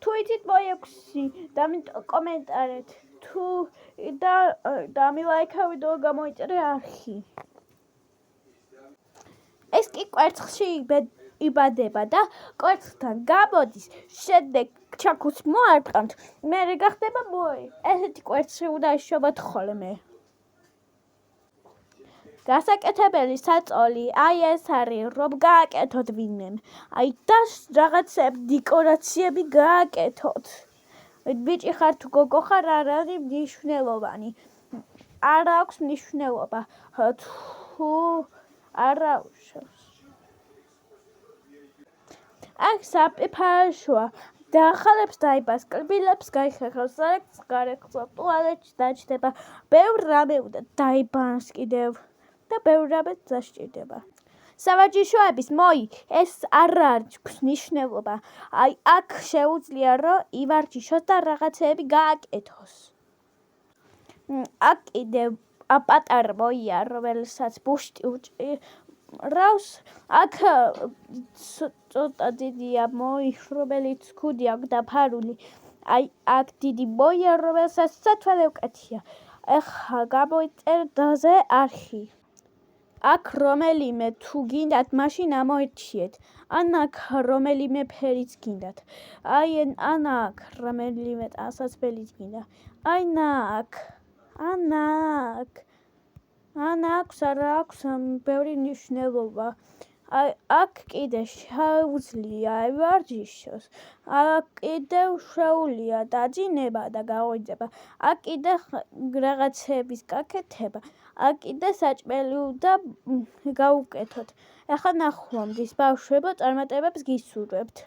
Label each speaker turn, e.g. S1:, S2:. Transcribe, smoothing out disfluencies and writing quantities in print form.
S1: თუ იცით მოექვსი კომენტარეთ თუ და მილაიქა ვიდეო გამოიწერე არხი. ეს კი კვერცხში იბადება და კვერცხთან გამოდის, შემდეგ ჩაქუს მოარტყამთ, მერე გახდება მოე. ესეთი კვერცხი უნდა ეშოვათ ხოლმე. გასაკეთებელი საწოლი ეს არის, რომ გააკეთოთ ვინმემ. და რაღაცები დეკორაციები გააკეთოთ. ბიჭი ხარ თუ გოგო ხარ არ არის მნიშვნელოვანი. არ აქვს მნიშვნელობა. თუ არა უშავს. აქ საფიფაშოა. დაახალებს დაიბას, კბილებს გაიხეხავს, სარეკს გარეკვლევ, ტუალეტში დაჯდება, ბევრ რამე უნდა დაიბანს კიდევ და ბევრ რამე დასჭირდება. სავარჯიშოების ეს არ აქვს მნიშვნელობა. აქ შეუძლია რომ ივარჯიშოს და რაღაცეები გააკეთოს. აქ კიდევ პატარა მოია, რომელსაც ბუშტი უჭირავს. აქ ცოტა დიდია მოი, რომელიც ქუდი აქვს დაფარული. აქ დიდი მოია, რომელსაც სათვალე უკეთია. ეხლა გამოიწერე დაზე არხი. აქ რომელიმე თუ გინდათ, მაშინ ამოერჩიეთ. ან აქ რომელიმე ფერიც გინდათ. ან აქ რომელიმე ტანსაცმელიც გინდა. ან აქვს, არა აქვს ბევრი მნიშვნელობა. აქ კიდე შეუძლია ევარჯიშოს. აქ კიდევ შეუძლია დაძინება და გაღვიძება. აქ კიდე რაღაცების გაკეთება. აქ კიდე საჭმელი უნდა გაუკეთოთ. ეხლა ნახვამდის ბავშვებო, წარმატებებს გისურვებთ.